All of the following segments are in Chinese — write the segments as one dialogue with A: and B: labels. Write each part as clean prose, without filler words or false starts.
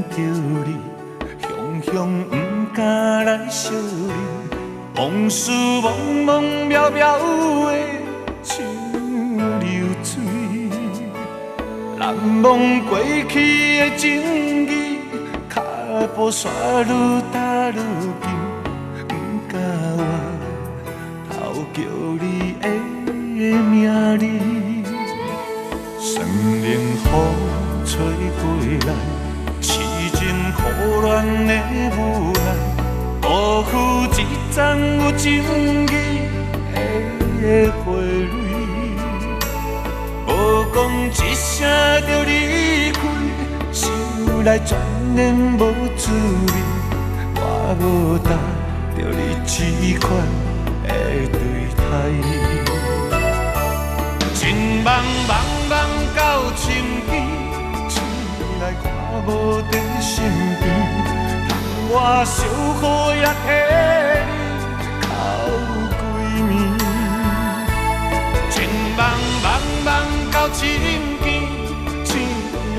A: 着你，雄雄不敢来相认。往事茫茫渺渺的像流水，难忘过去的情义，脚步煞愈踏愈近，不敢我偷叫你的名字。酸冷雨吹过来，痴情苦恋的无奈。辜负一丛有情义的花蕊，无讲一声就离开，心内全然无滋味。我无答着你这款的对待，情茫茫茫到深更，醒来看无在身边。我小雨也替你哭几暝，情茫茫茫到深更，醒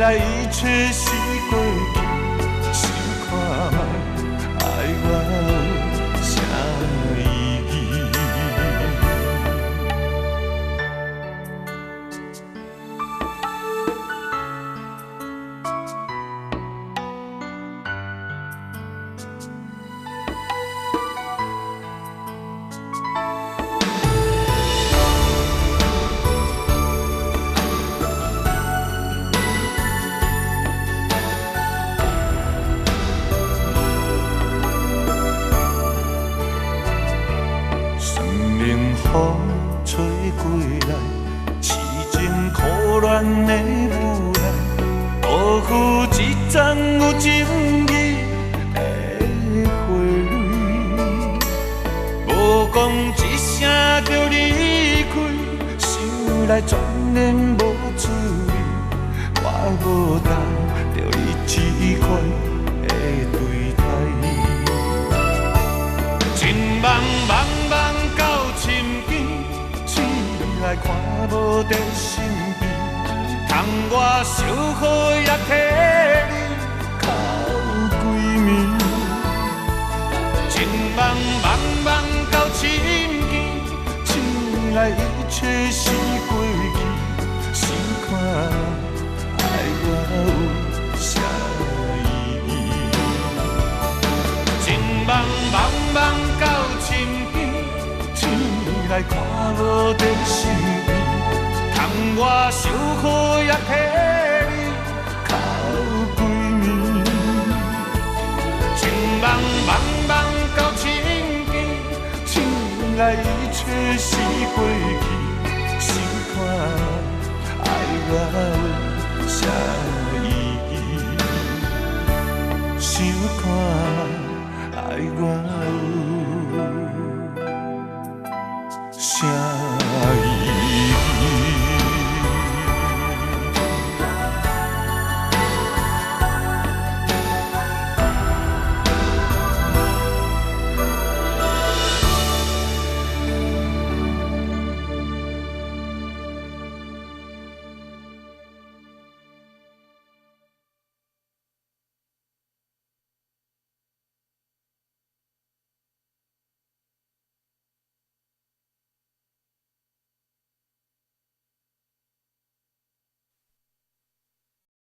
A: 来一切是过去。想看卖，爱我有啥意义？风吹过来，痴情苦恋的无奈，辜负一丛有情义的花蕊，无讲一声就离开，心内全然无滋味。我无答着你这款的对待，情茫茫茫。来看无在身边，窗外小雨也替你哭几暝。情茫茫茫到深更，醒来一切是过去。想看爱我有啥意义？情茫茫茫到深更，醒来看无在身边。窗外小雨也替你哭几暝，情茫茫茫到深更，醒来一切是过去。想看爱我有啥意义？想看爱我有